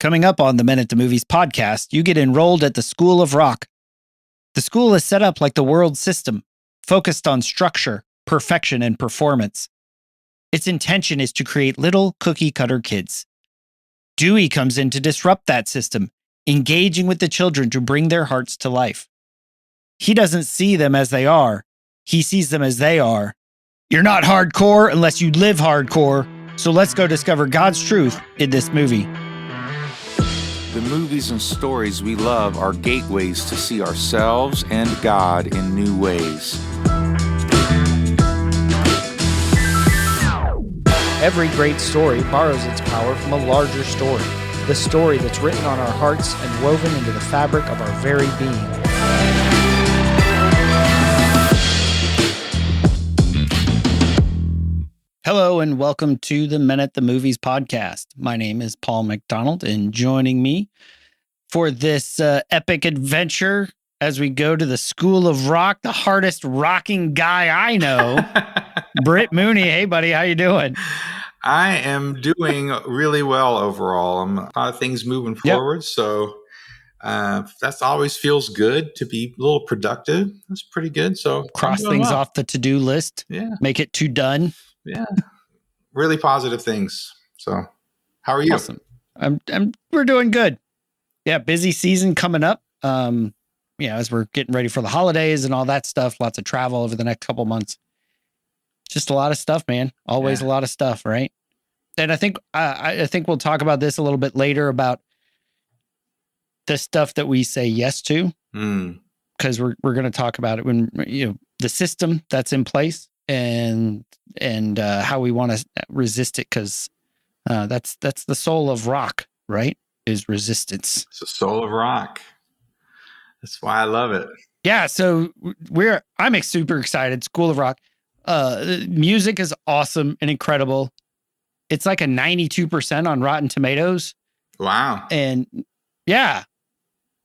Coming up on the Men at the Movies podcast, you get enrolled at the School of Rock. The school is set up like the world system, focused on structure, perfection, and performance. Its intention is to create little cookie-cutter kids. Dewey comes in to disrupt that system, engaging with the children to bring their hearts to life. He doesn't see them as they are. He sees them as they are. You're not hardcore unless you live hardcore, so let's go discover God's truth in this movie. The movies and stories we love are gateways to see ourselves and God in new ways. Every great story borrows its power from a larger story, the story that's written on our hearts and woven into the fabric of our very being. Hello and welcome to the Men at the Movies podcast. My name is Paul McDonald, and joining me for this epic adventure as we go to the School of Rock, the hardest rocking guy I know, Britt Mooney. Hey, buddy, how you doing? I am doing really well overall. A lot of things moving forward, so that always feels good to be a little productive. That's pretty good. So cross things off the to-do list. Yeah, make it to done. Yeah, really positive things. So, how are you? Awesome. We're doing good. Yeah, busy season coming up. As we're getting ready for the holidays and all that stuff, lots of travel over the next couple months. Just a lot of stuff, man. Always a lot of stuff, right? And I think we'll talk about this a little bit later about the stuff that we say yes to, because we're going to talk about it when the system that's in place and how we want to resist it, because that's the soul of rock, right? Is resistance. It's the soul of rock. That's why I love it. Yeah, so I'm super excited. School of Rock. Music is awesome and incredible. It's like a 92% on Rotten Tomatoes. Wow. And yeah.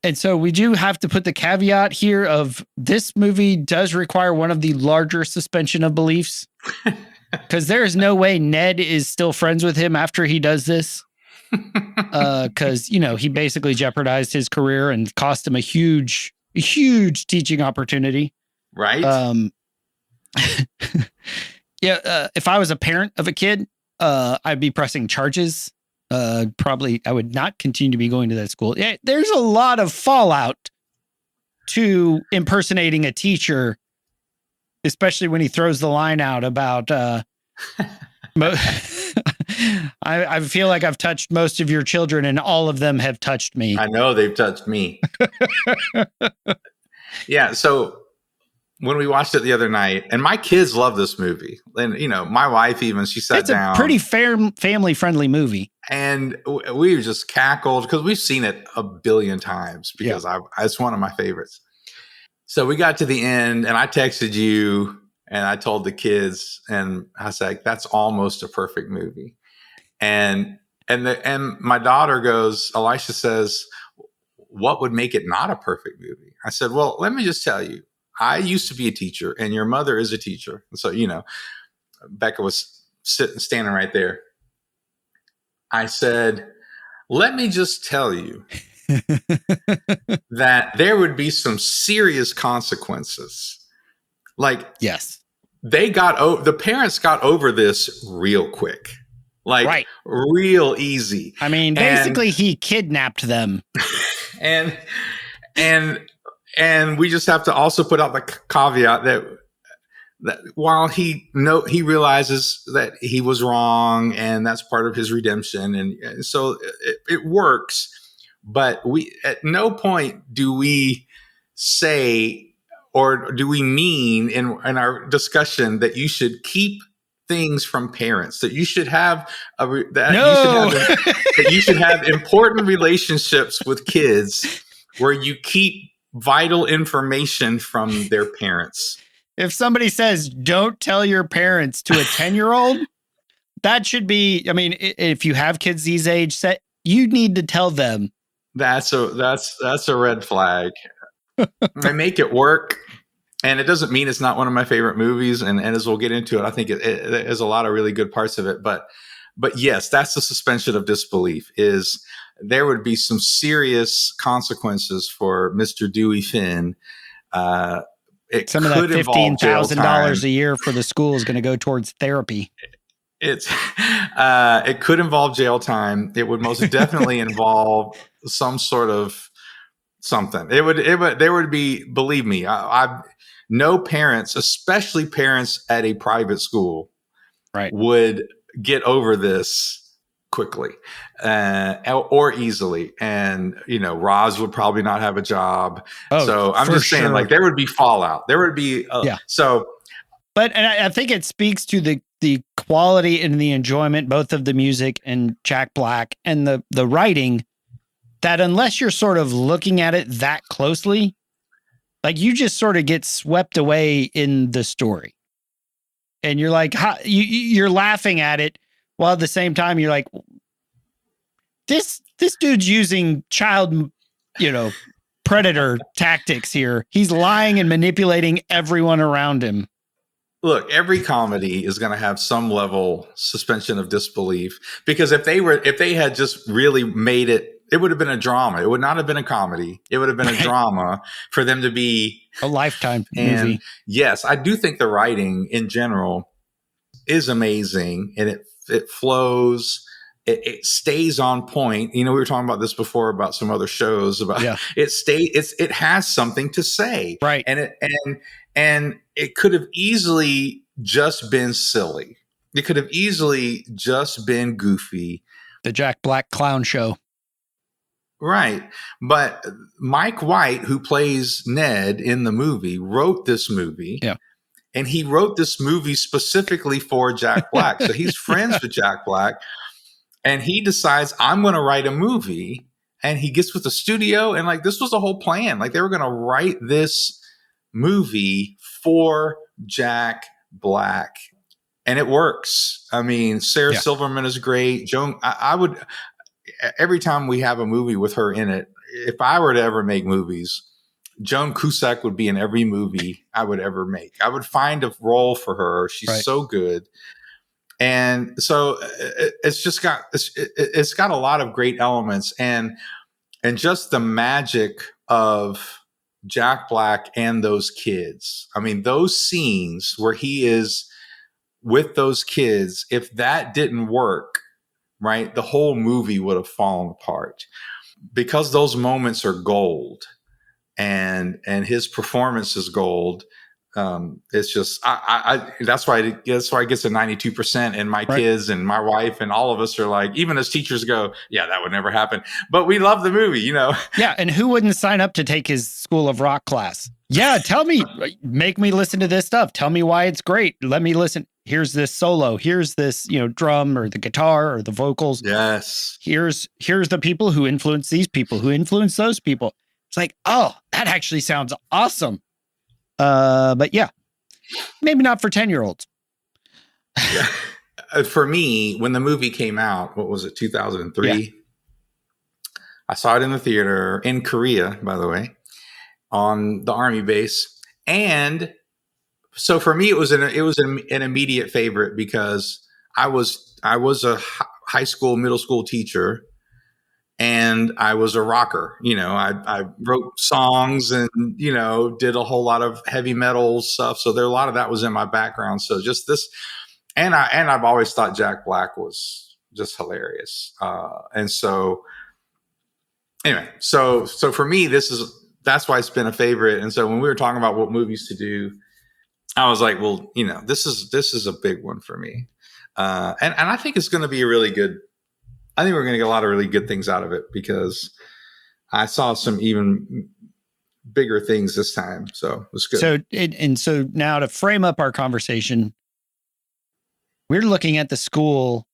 And so we do have to put the caveat here of this movie does require one of the larger suspension of beliefs, because there is no way Ned is still friends with him after he does this. Because, he basically jeopardized his career and cost him a huge teaching opportunity. Right. If I was a parent of a kid, I'd be pressing charges. Probably I would not continue to be going to that school. Yeah, there's a lot of fallout to impersonating a teacher, especially when he throws the line out about I feel like I've touched most of your children and all of them have touched me. I know they've touched me. Yeah. So when we watched it the other night, and my kids love this movie, and my wife even, she sat down. It's a pretty family friendly movie, and we just cackled because we've seen it a billion times because it's one of my favorites. So we got to the end, and I texted you, and I told the kids, and I said, "That's almost a perfect movie." And my daughter goes, Elisha says, "What would make it not a perfect movie?" I said, "Well, let me just tell you. I used to be a teacher, and your mother is a teacher." So, Becca was standing right there. I said, "Let me just tell you that there would be some serious consequences." Like, yes, the parents got over this real quick, like real easy. I mean, basically, he kidnapped them, and we just have to also put out the caveat that while he realizes that he was wrong, and that's part of his redemption, and so it works. But we at no point do we say or do we mean in our discussion that you should keep things from parents, that you should have that you should have important relationships with kids where you keep vital information from their parents. If somebody says, "Don't tell your parents" to a 10-year-old, that should be, if you have kids these age, you need to tell them. That's a red flag. I make it work. And it doesn't mean it's not one of my favorite movies. And as we'll get into it, I think there's a lot of really good parts of it. But yes, that's the suspension of disbelief, is there would be some serious consequences for Mr. Dewey Finn. Some of that $15,000 a year for the school is going to go towards therapy. It could involve jail time. It would most definitely involve some sort of something. There would be, believe me, no parents, especially parents at a private school, right, would get over this quickly or easily. And, Roz would probably not have a job. So I'm just saying, like, there would be fallout. There would be, But I think it speaks to the quality and the enjoyment, both of the music and Jack Black and the writing, that unless you're sort of looking at it that closely, like, you just sort of get swept away in the story. And you're like, you're laughing at it while at the same time you're like, this dude's using child, predator tactics here. He's lying and manipulating everyone around him. Look, every comedy is going to have some level suspension of disbelief, because if they had just really made it, it would have been a drama. It would not have been a comedy. It would have been a drama for them to be a Lifetime movie. Yes, I do think the writing in general is amazing, and it flows. It stays on point. We were talking about this before about some other shows about it has something to say. Right. And it could have easily just been silly. It could have easily just been goofy. The Jack Black clown show. Right. But Mike White, who plays Ned in the movie, wrote this movie. Yeah. And he wrote this movie specifically for Jack Black. So he's friends with Jack Black. And he decides, I'm going to write a movie. And he gets with the studio. And like, this was the whole plan. Like, they were going to write this movie for Jack Black. And it works. I mean, Sarah Silverman is great. Joan, I would, every time we have a movie with her in it, if I were to ever make movies, Joan Cusack would be in every movie I would ever make. I would find a role for her. She's so good. And so it's got a lot of great elements, and just the magic of Jack Black and those kids. I mean, those scenes where he is with those kids, if that didn't work, right, the whole movie would have fallen apart, because those moments are gold, and his performance is gold. It's just, that's why it gets a 92%. And my kids and my wife and all of us are like, even as teachers go, yeah, that would never happen. But we love the movie, Yeah. And who wouldn't sign up to take his School of Rock class? Yeah. Tell me, make me listen to this stuff. Tell me why it's great. Let me listen. Here's this solo. Here's this, drum or the guitar or the vocals. Yes. Here's the people who influence these people, who influence those people. It's like, oh, that actually sounds awesome. But yeah, maybe not for 10-year-olds. Yeah. For me, when the movie came out, what was it, 2003? Yeah. I saw it in the theater in Korea, by the way, on the Army base. And so for me, it was an immediate favorite, because I was a high school, middle school teacher. And I was a rocker, I wrote songs and, did a whole lot of heavy metal stuff. So a lot of that was in my background. So just this, and I've always thought Jack Black was just hilarious. And so anyway, so for me, that's why it's been a favorite. And so when we were talking about what movies to do, I was like, well, this is a big one for me. And I think it's going to be I think we're going to get a lot of really good things out of it, because I saw some even bigger things this time. So it was good. So now to frame up our conversation, we're looking at the school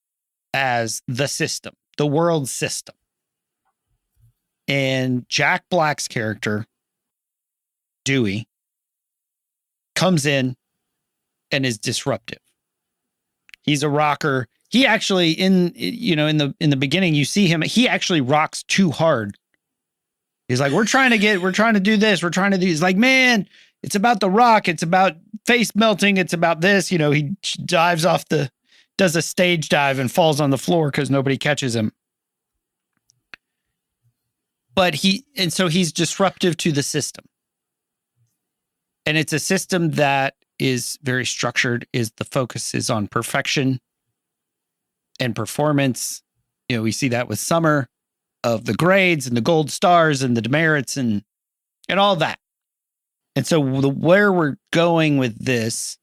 as the system, the world system. And Jack Black's character, Dewey, comes in and is disruptive. He's a rocker. He actually, in the beginning, you see him, he actually rocks too hard. He's like, we're trying to do this. He's like, man, it's about the rock. It's about face melting. It's about this, he dives does a stage dive and falls on the floor because nobody catches him. But so he's disruptive to the system. And it's a system that is very structured, the focus is on perfection and performance. We see that with Summer of the grades and the gold stars and the demerits and all that. And so where we're going with this,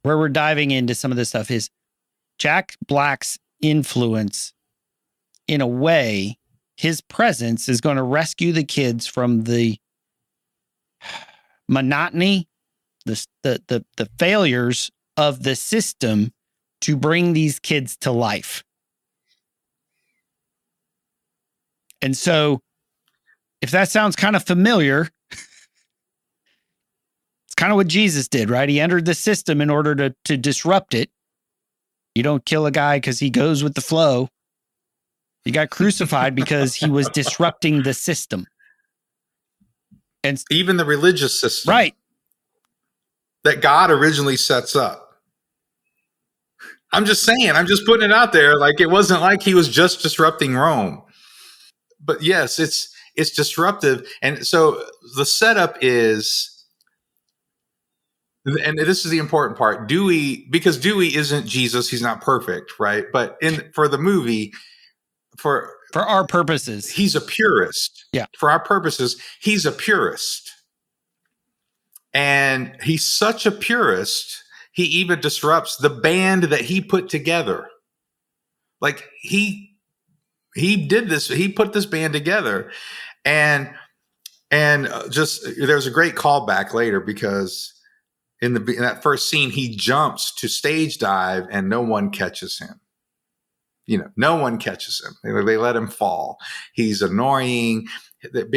where we're diving into some of this stuff is Jack Black's influence. In a way, his presence is going to rescue the kids from the monotony, the failures of the system to bring these kids to life. And so if that sounds kind of familiar, it's kind of what Jesus did, right? He entered the system in order to disrupt it. You don't kill a guy because he goes with the flow. He got crucified because he was disrupting the system. And even the religious system. Right. That God originally sets up. I'm just saying, I'm just putting it out there. Like, it wasn't like he was just disrupting Rome. But yes, it's disruptive. And so the setup is, and this is the important part, Dewey, because Dewey isn't Jesus, he's not perfect, right? But for the movie, for our purposes, he's a purist. Yeah. For our purposes, he's a purist. And he's such a purist, he even disrupts the band that he put together. Like, he did this, he put this band together. And just, there's a great callback later, because in that first scene, he jumps to stage dive and no one catches him. No one catches him. They let him fall. He's annoying.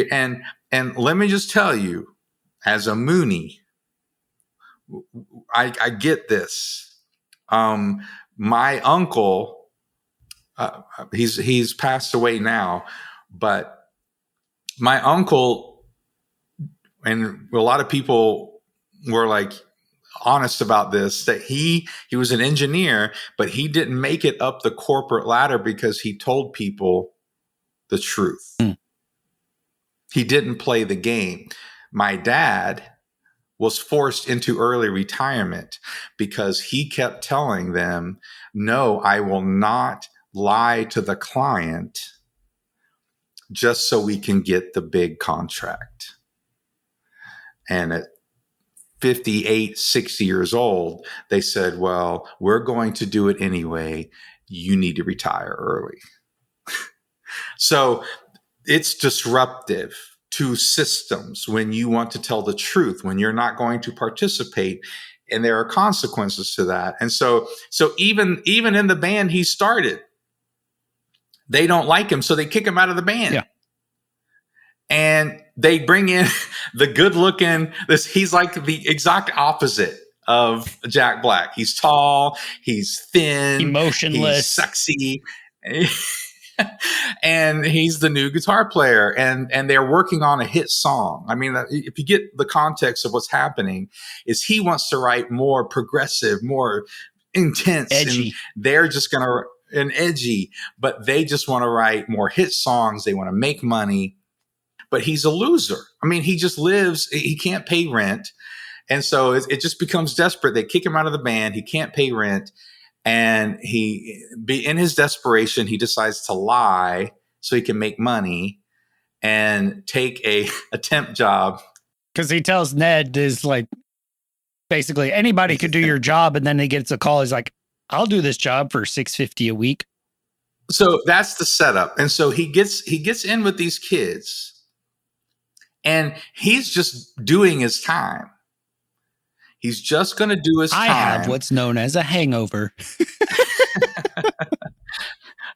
And let me just tell you, as a Mooney, I get this. My uncle, he's passed away now, but my uncle, and a lot of people were like honest about this, that he was an engineer, but he didn't make it up the corporate ladder because he told people the truth. He didn't play the game. My dad was forced into early retirement because he kept telling them, no, I will not lie to the client just so we can get the big contract. And at 58, 60 years old, they said, well, we're going to do it anyway. You need to retire early. So it's disruptive to systems when you want to tell the truth, when you're not going to participate, and there are consequences to that. And so even in the band he started, they don't like him, so they kick him out of the band. Yeah. And they bring in the good-looking. He's like the exact opposite of Jack Black. He's tall, he's thin, emotionless, he's sexy, and he's the new guitar player. And they're working on a hit song. I mean, if you get the context of what's happening, is he wants to write more progressive, more intense, edgy. And they're just going to and edgy, but they just want to write more hit songs. They want to make money. But he's a loser. I mean, he just lives, he can't pay rent. And so it just becomes desperate. They kick him out of the band. He can't pay rent. And in his desperation, he decides to lie so he can make money and take a temp job. Because he tells Ned is like, basically anybody could do your job. And then he gets a call. He's like, I'll do this job for $650 a week. So that's the setup. And so he gets in with these kids. And he's just doing his time. He's just going to do his time. I have what's known as a hangover.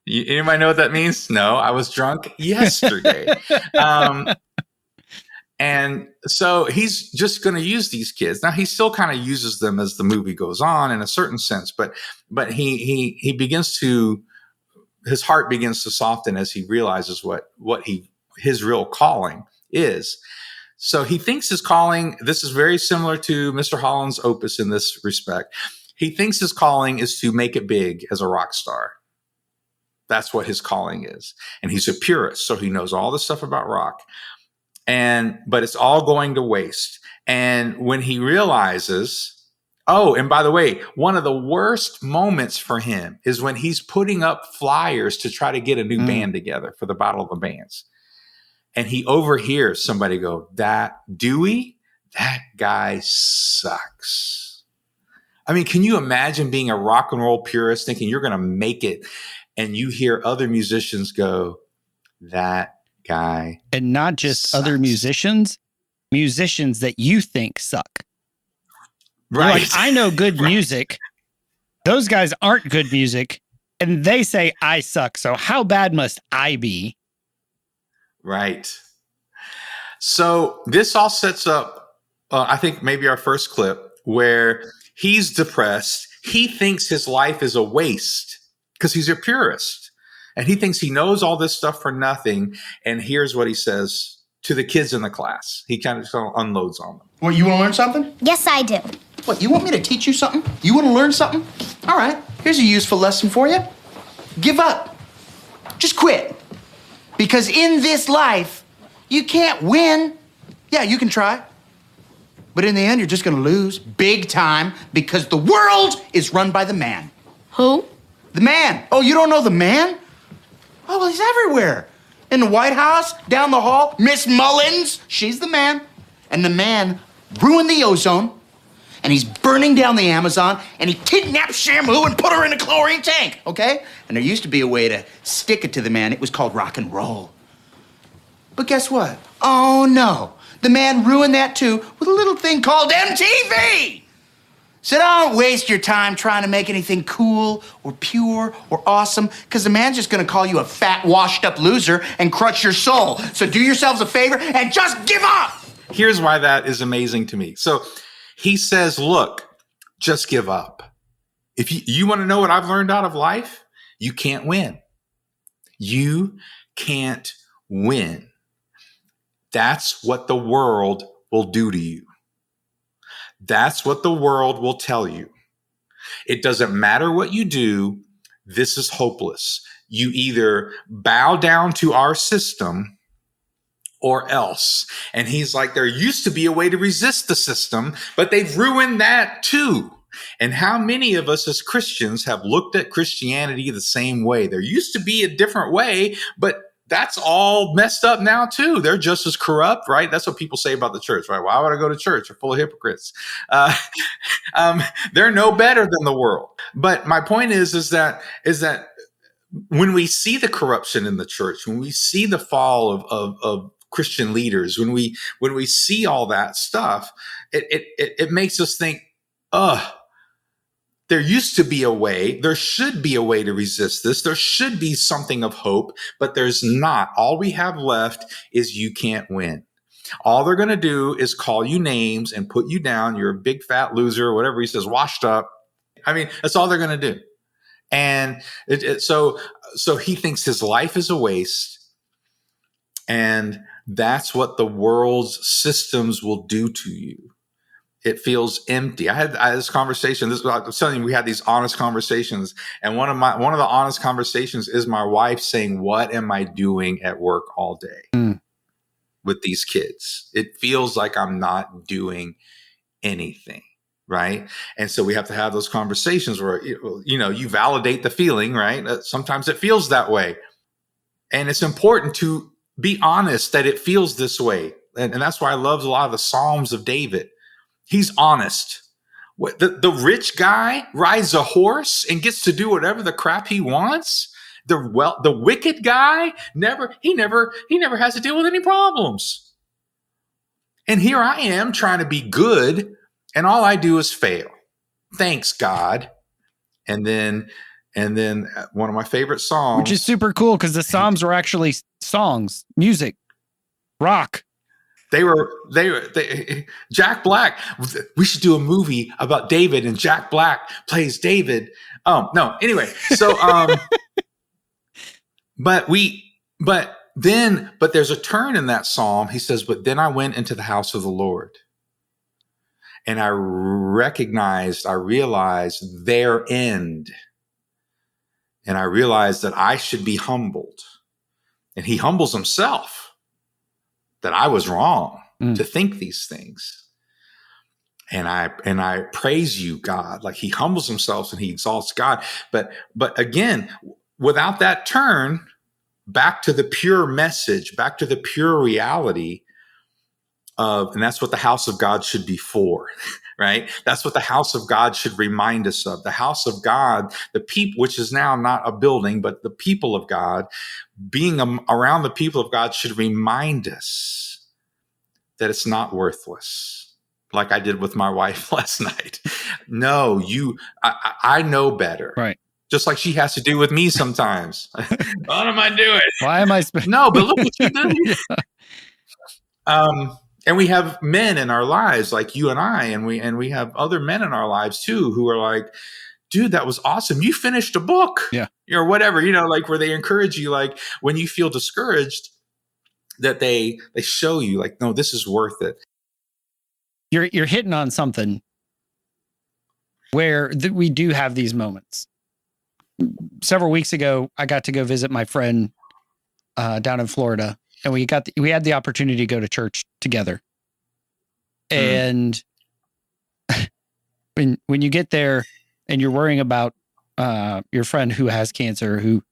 Anybody know what that means? No, I was drunk yesterday. And so he's just going to use these kids. Now, he still kind of uses them as the movie goes on in a certain sense, but he begins to, his heart begins to soften as he realizes what his real calling is. So he thinks his calling, this is very similar to Mr. Holland's opus in this respect. He thinks his calling is to make it big as a rock star. That's what his calling is. And he's a purist, so he knows all this stuff about rock. But it's all going to waste. And when he realizes, oh, and by the way, one of the worst moments for him is when he's putting up flyers to try to get a new band together for the Battle of the Bands. And he overhears somebody go, that Dewey, that guy sucks. I mean, can you imagine being a rock and roll purist thinking you're going to make it, and you hear other musicians go, that guy, and not just sucks. Other musicians that you think suck. Right. Like, I know good music. Those guys aren't good music, and they say I suck. So how bad must I be? Right. So this all sets up, I think maybe our first clip, where he's depressed. He thinks his life is a waste because he's a purist. And he thinks he knows all this stuff for nothing. And here's what he says to the kids in the class. He kind of unloads on them. Well, you want to learn something? Yes, I do. What, you want me to teach you something? You want to learn something? All right, here's a useful lesson for you. Give up. Just quit. Because in this life, you can't win. Yeah, you can try. But in the end, you're just going to lose big time because the world is run by the man. Who? The man. Oh, you don't know the man? Oh, well, he's everywhere. In the White House, down the hall, Miss Mullins, she's the man. And the man ruined the ozone, and he's burning down the Amazon, and he kidnapped Shamu and put her in a chlorine tank, okay? And there used to be a way to stick it to the man. It was called rock and roll. But guess what? Oh, no. The man ruined that, too, with a little thing called MTV. So don't waste your time trying to make anything cool or pure or awesome, because the man's just going to call you a fat, washed-up loser and crush your soul. So do yourselves a favor and just give up. Here's why that is amazing to me. So he says, look, just give up. If you want to know what I've learned out of life, you can't win. You can't win. That's what the world will do to you. That's what the world will tell you. It doesn't matter what you do. This is hopeless. You either bow down to our system or else. And he's like, there used to be a way to resist the system, but they've ruined that too. And how many of us as Christians have looked at Christianity the same way? There used to be a different way, but that's all messed up now too. They're just as corrupt, right? That's what people say about the church, right? Why would I go to church? They're full of hypocrites. They're no better than the world. But my point is that when we see the corruption in the church, when we see the fall of Christian leaders, when we see all that stuff, it makes us think, there used to be a way, there should be a way to resist this. There should be something of hope, but there's not. All we have left is you can't win. All they're going to do is call you names and put you down. You're a big fat loser, whatever he says, washed up. I mean, that's all they're going to do. And so he thinks his life is a waste. And that's what the world's systems will do to you. It feels empty. I had this conversation. I'm telling you, we had these honest conversations, and one of the honest conversations is my wife saying, "What am I doing at work all day with these kids? It feels like I'm not doing anything." Right. And so we have to have those conversations where, you validate the feeling, right? Sometimes it feels that way. And it's important to be honest that it feels this way. And that's why I love a lot of the Psalms of David. He's honest. The rich guy rides a horse and gets to do whatever the crap he wants. The wicked guy never has to deal with any problems. And here I am trying to be good, and all I do is fail. Thanks, God. And then one of my favorite songs, which is super cool because the Psalms were actually songs, music, rock. They were Jack Black. We should do a movie about David, and Jack Black plays David. No. Anyway, so but there's a turn in that psalm. He says, "But then I went into the house of the Lord, and I realized their end." And I realized that I should be humbled. And he humbles himself, that I was wrong to think these things. And I praise you, God. Like he humbles himself and he exalts God. But again, without that turn back to the pure message, back to the pure reality of, and that's what the house of God should be for, right? That's what the house of God should remind us of. The house of God, the people, which is now not a building, but the people of God, being around the people of God should remind us that it's not worthless. Like I did with my wife last night. No, I know better. Right. Just like she has to do with me sometimes. What am I doing? Why am I? No, but look what you did. And we have men in our lives like you and I, and we have other men in our lives too, who are like, dude, that was awesome. You finished a book. Yeah. Or whatever, like where they encourage you, like when you feel discouraged, that they show you like, no, this is worth it. You're hitting on something where we do have these moments. Several weeks ago, I got to go visit my friend down in Florida, and we had the opportunity to go to church together. And when you get there and you're worrying about your friend who has cancer, who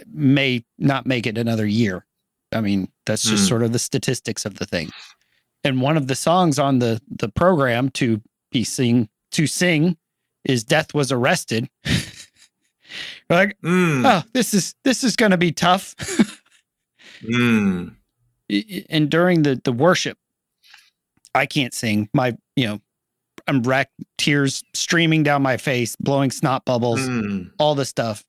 may not make it another year. I mean, that's just sort of the statistics of the thing. And one of the songs on the program to sing is "Death Was Arrested." We're like, oh, this is going to be tough. And during the worship, I can't sing. I'm wrecked, tears streaming down my face, blowing snot bubbles, all the stuff.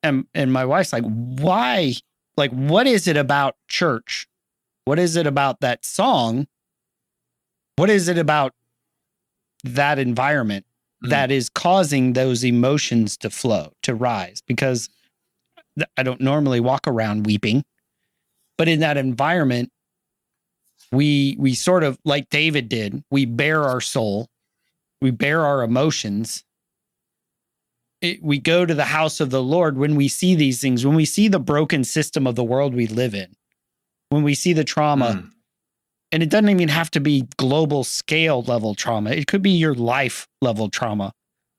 And my wife's like, why? Like, what is it about church? What is it about that song? What is it about that environment that is causing those emotions to flow, to rise? Because I don't normally walk around weeping, but in that environment, we sort of, like David did, we bare our soul, we bare our emotions. We go to the house of the Lord when we see these things, when we see the broken system of the world we live in, when we see the trauma. And it doesn't even have to be global scale level trauma. It could be your life level trauma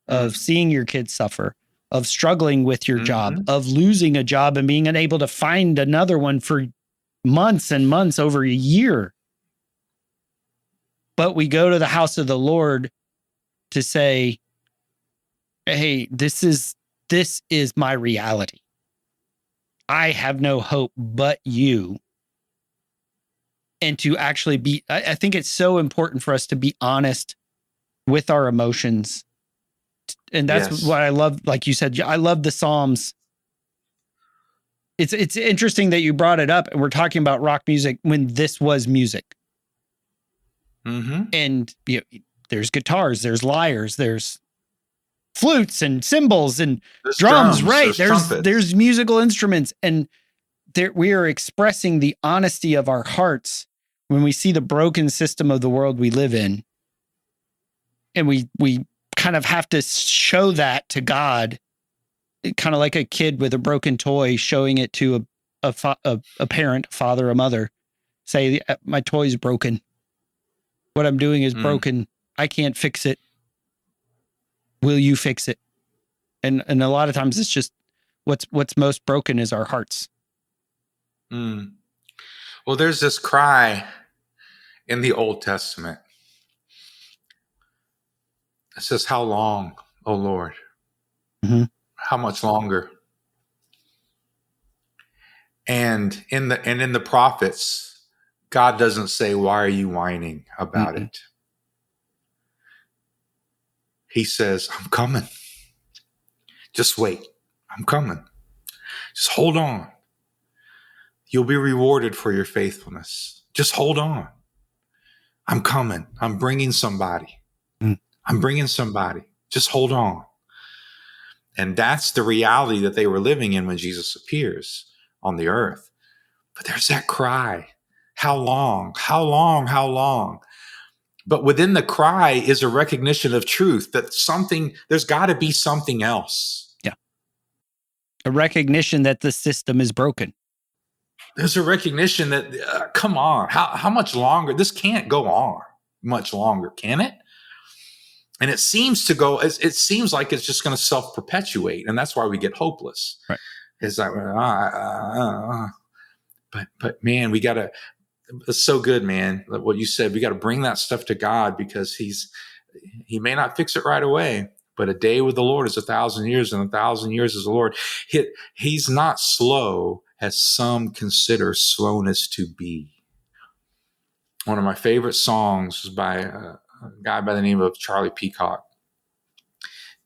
of seeing your kids suffer, of struggling with your job, of losing a job and being unable to find another one for months and months, over a year. But we go to the house of the Lord to say, hey, this is my reality. I have no hope but you. And to actually I think it's so important for us to be honest with our emotions. And that's what I love. Like you said, I love the Psalms. It's interesting that you brought it up, and we're talking about rock music when this was music. And there's guitars, there's lyres, there's flutes and cymbals and drums, right? There's musical instruments, and we are expressing the honesty of our hearts when we see the broken system of the world we live in. And we kind of have to show that to God, kind of like a kid with a broken toy, showing it to a parent, a father, a mother, say, my toy's broken. What I'm doing is broken. I can't fix it. Will you fix it? And a lot of times it's just what's most broken is our hearts. Well, there's this cry in the Old Testament. It says, how long, O Lord? How much longer? And in the prophets, God doesn't say, why are you whining about it? He says, I'm coming. Just wait. I'm coming. Just hold on. You'll be rewarded for your faithfulness. Just hold on. I'm coming. I'm bringing somebody. I'm bringing somebody. Just hold on. And that's the reality that they were living in when Jesus appears on the earth. But there's that cry. How long? How long? How long? But within the cry is a recognition of truth that there's got to be something else. Yeah. A recognition that the system is broken. There's a recognition that, come on, how much longer? This can't go on much longer, can it? And it seems like it's just going to self-perpetuate. And that's why we get hopeless. Right. It's like, but man, we got to, it's so good, man. What you said, we got to bring that stuff to God, because he may not fix it right away, but a day with the Lord is 1,000 years, and 1,000 years is the Lord. He's not slow, as some consider slowness to be. One of my favorite songs is by a guy by the name of Charlie Peacock.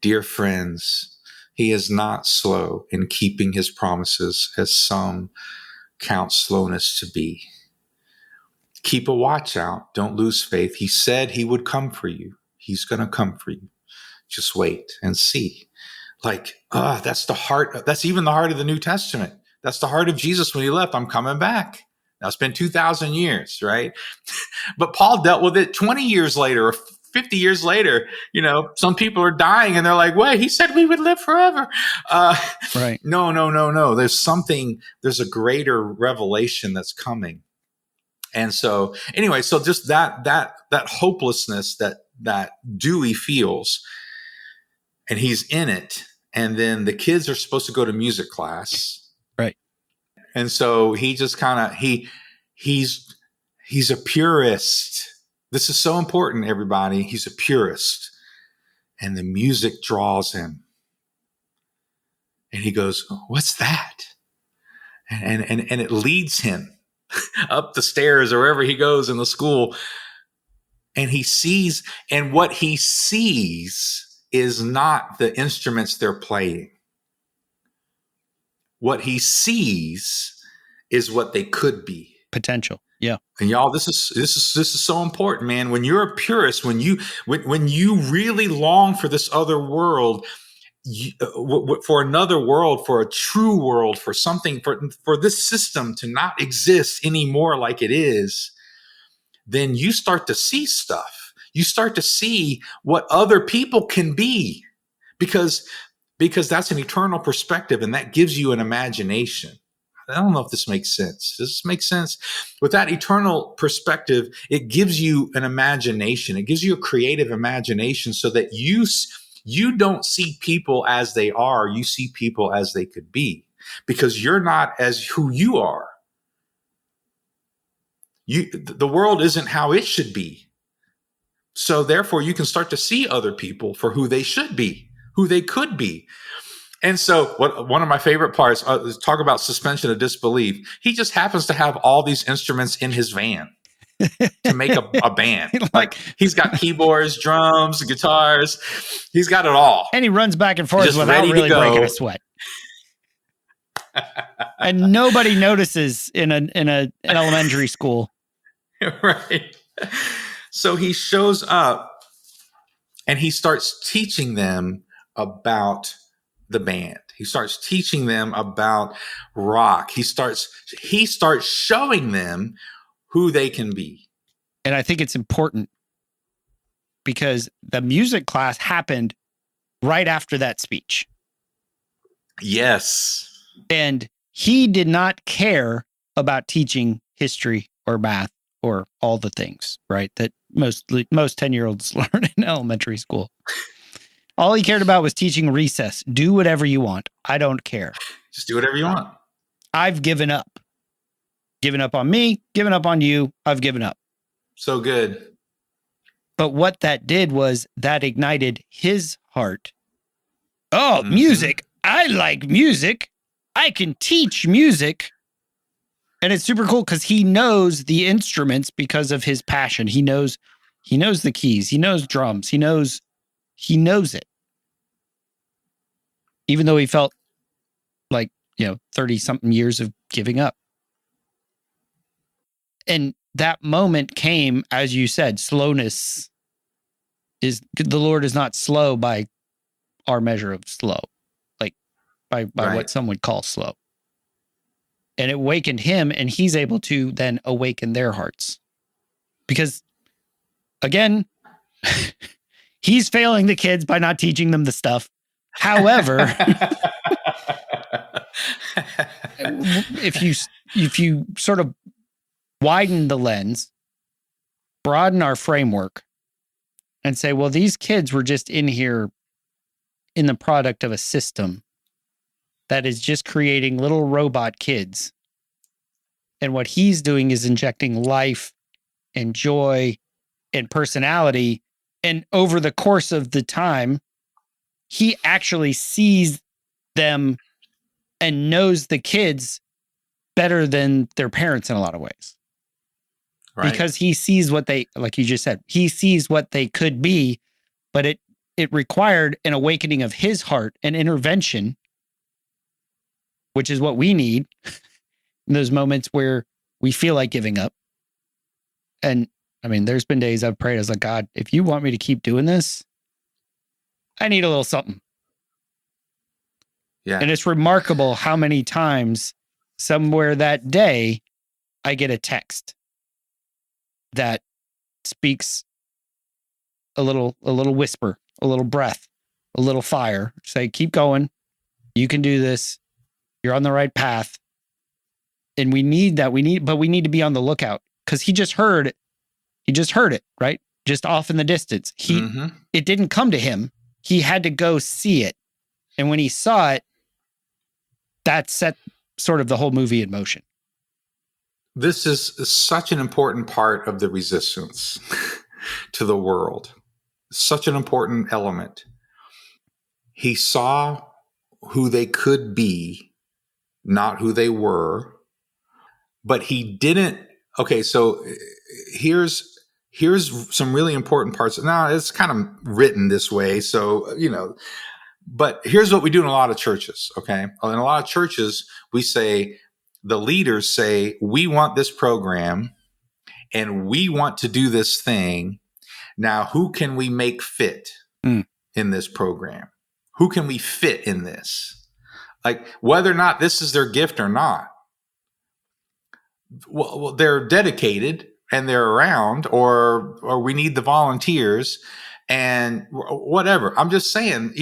Dear friends, he is not slow in keeping his promises, as some count slowness to be. Keep a watch out. Don't lose faith. He said he would come for you. He's going to come for you. Just wait and see. Like, that's the heart. That's even the heart of the New Testament. That's the heart of Jesus when he left. I'm coming back. Now, it's been 2,000 years, right? But Paul dealt with it 20 years later or 50 years later. You know, some people are dying and they're like, wait, he said we would live forever. Right. No. There's a greater revelation that's coming. And so anyway, so just that hopelessness that Dewey feels, and he's in it. And then the kids are supposed to go to music class. Right. And so he just kind of, he's a purist. This is so important, everybody. He's a purist. And the music draws him. And he goes, what's that? And it leads him up the stairs or wherever he goes in the school. And he sees, and what he sees is not the instruments they're playing. What he sees is what they could be. Potential. Yeah. And y'all, this is so important, man. When you're a purist, when you really long for this other world, for another world, for a true world, for something, for this system to not exist anymore like it is, then you start to see stuff. You start to see what other people can be, because that's an eternal perspective, and that gives you an imagination. I don't know if this makes sense. Does this make sense? With that eternal perspective, it gives you an imagination. It gives you a creative imagination, so that you don't see people as they are. You see people as they could be, because you're not as who you are. The world isn't how it should be. So therefore, you can start to see other people for who they should be, who they could be. And so one of my favorite parts is talk about suspension of disbelief. He just happens to have all these instruments in his van to make a band. Like, he's got keyboards, drums, guitars. He's got it all. And he runs back and forth without really breaking a sweat. And nobody notices in an elementary school. Right. So he shows up and he starts teaching them about the band. He starts teaching them about rock. He starts showing them who they can be. And I think it's important because the music class happened right after that speech. Yes. And he did not care about teaching history or math or all the things, right, that most 10-year-olds learn in elementary school. All he cared about was teaching recess. Do whatever you want. I don't care. Just do whatever you want. I've given up. Given up on me, given up on you. I've given up. So good. But what that did was that ignited his heart. Oh, music. I like music. I can teach music. And it's super cool because he knows the instruments because of his passion. He knows the keys. He knows drums. He knows it. Even though he felt like, 30 something years of giving up. And that moment came, as you said, slowness is, the Lord is not slow by our measure of slow, like by right. What some would call slow. And it awakened him, and he's able to then awaken their hearts. Because, again, he's failing the kids by not teaching them the stuff. However, if you sort of widen the lens, broaden our framework, and say, well, these kids were just in here in the product of a system that is just creating little robot kids. And what he's doing is injecting life and joy and personality. And over the course of the time, he actually sees them and knows the kids better than their parents in a lot of ways. Right. Because he sees what they, like you just said, he sees what they could be, but it required an awakening of his heart and intervention, which is what we need in those moments where we feel like giving up. And I mean, there's been days I've prayed, I was like, God, if you want me to keep doing this, I need a little something. Yeah. And it's remarkable how many times somewhere that day I get a text that speaks a little whisper, a little breath, a little fire, say, keep going. You can do this. You're on the right path. And we need that. But we need to be on the lookout because he just heard it, right? Just off in the distance. It didn't come to him. He had to go see it. And when he saw it, that set sort of the whole movie in motion. This is such an important part of the resistance to the world. Such an important element. He saw who they could be, not who they were, but he didn't. Okay, so here's some really important parts. Now, it's kind of written this way, so, but here's what we do in a lot of churches, okay? In a lot of churches, we say, the leaders say, we want this program and we want to do this thing. Now, who can we make fit in this program? Who can we fit in this? Like, whether or not this is their gift or not. Well, they're dedicated and they're around, or we need the volunteers and whatever. I'm just saying,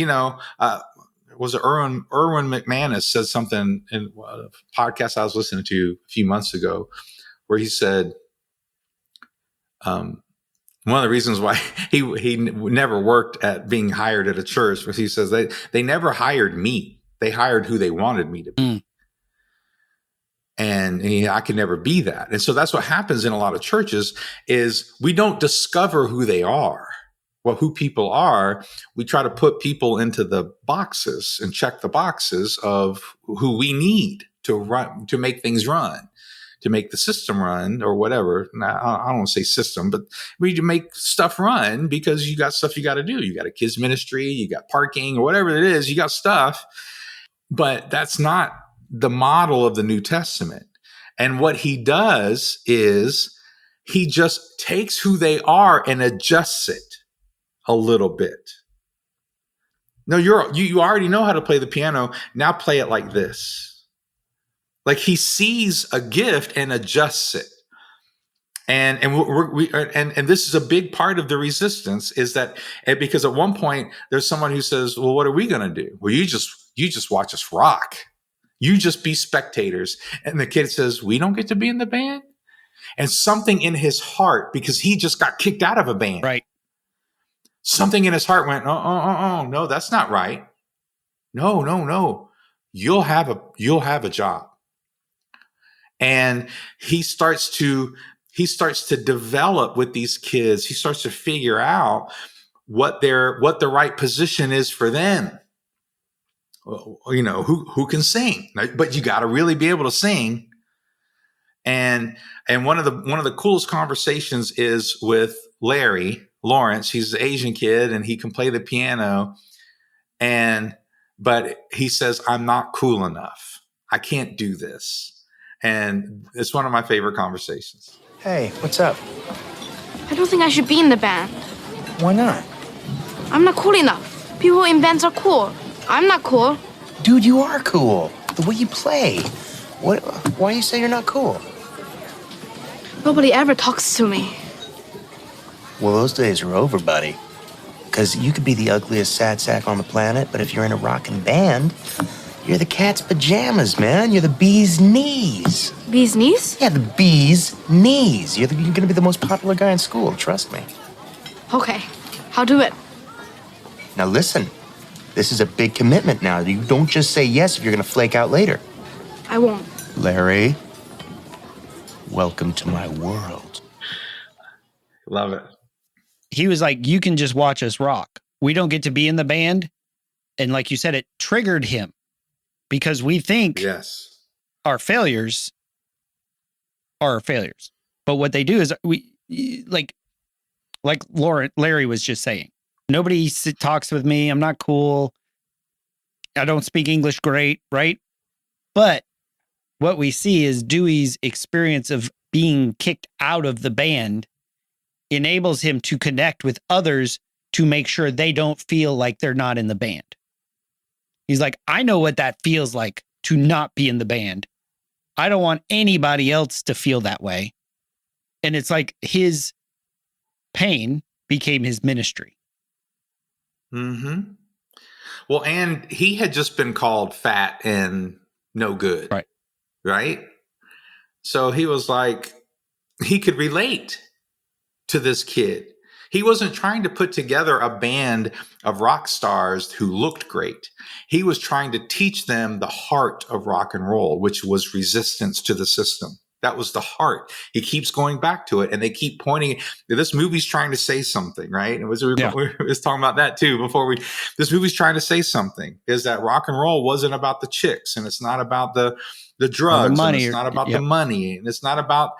was it Erwin McManus said something in a podcast I was listening to a few months ago where he said, one of the reasons why he never worked at being hired at a church was he says they never hired me. They hired who they wanted me to be. And I could never be that. And so that's what happens in a lot of churches is we don't discover who they are. Well, who people are, we try to put people into the boxes and check the boxes of who we need to run, to make things run, to make the system run or whatever. Now, I don't want to say system, but we need to make stuff run because you got stuff you got to do. You got a kids ministry, you got parking or whatever it is, you got stuff, but that's not the model of the New Testament. And what he does is he just takes who they are and adjusts it a little bit. No, you already know how to play the piano. Now play it like this. Like he sees a gift and adjusts it. And this is a big part of the resistance is that because at one point there's someone who says, well, what are we going to do? Well, you just watch us rock. You just be spectators. And the kid says, we don't get to be in the band. And something in his heart, because he just got kicked out of a band. Right. Something in his heart went, no, that's not right. No. You'll have a job. And he starts to develop with these kids. He starts to figure out what the right position is for them. Who can sing, but you got to really be able to sing. And one of the coolest conversations is with Lawrence. He's an Asian kid and he can play the piano. But he says, I'm not cool enough. I can't do this. And it's one of my favorite conversations. Hey, what's up? I don't think I should be in the band. Why not? I'm not cool enough. People in bands are cool. I'm not cool. Dude, you are cool. The way you play. Why you say you're not cool? Nobody ever talks to me. Well, those days are over, buddy. Because you could be the ugliest sad sack on the planet, but if you're in a rockin' band, You're the cat's pajamas, man. You're the bee's knees. Bee's knees? Yeah, the bee's knees. You're going to be the most popular guy in school, trust me. Okay, I'll do it. Now listen, this is a big commitment now. You don't just say yes if you're going to flake out later. I won't. Larry, welcome to my world. Love it. He was like, you can just watch us rock. We don't get to be in the band. And like you said, it triggered him because we think Yes. our failures are failures. But what they do is like Larry was just saying, nobody talks with me. I'm not cool. I don't speak English great, right? But what we see is Dewey's experience of being kicked out of the band enables him to connect with others to make sure they don't feel like they're not in the band. He's like, I know what that feels like to not be in the band. I don't want anybody else to feel that way. And it's like his pain became his ministry. Mm-hmm. Well, and he had just been called fat and no good. Right. Right. So he was like, he could relate to this kid. He wasn't trying to put together a band of rock stars who looked great. He was trying to teach them the heart of rock and roll, which was resistance to the system. That was the heart. He keeps going back to it, and they keep pointing. This movie's trying to say something, right? We were talking about that too before this movie's trying to say something. Is that rock and roll wasn't about the chicks, and it's not about the drugs, the money, and it's not about the money, and it's not about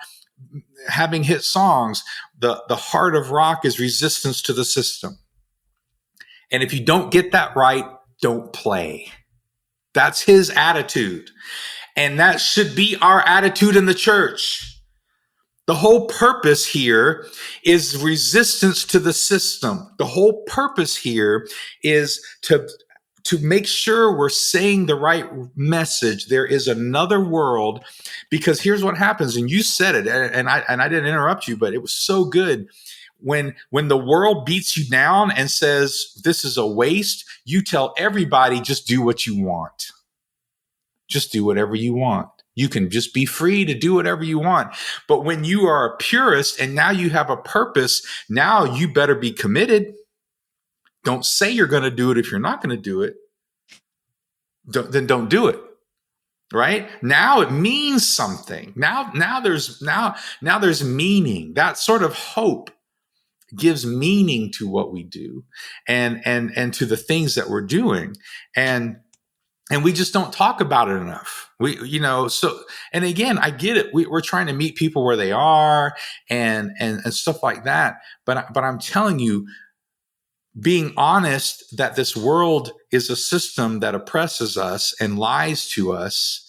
having hit songs. The heart of rock is resistance to the system. And if you don't get that right, don't play. That's his attitude. And that should be our attitude in the church. The whole purpose here is resistance to the system. The whole purpose here is to make sure we're saying the right message. There is another world, because here's what happens. And you said it, and I didn't interrupt you, but it was so good. When the world beats you down and says, this is a waste, you tell everybody, just do what you want. Just do whatever you want. You can just be free to do whatever you want. But when you are a purist and now you have a purpose, now you better be committed. Don't say you're going to do it if you're not going to do it. Then don't do it. Right? Now it means something. Now there's meaning. That sort of hope gives meaning to what we do and to the things that we're doing. And we just don't talk about it enough. And again, I get it. We're trying to meet people where they are and stuff like that. But I'm telling you, being honest that this world is a system that oppresses us and lies to us,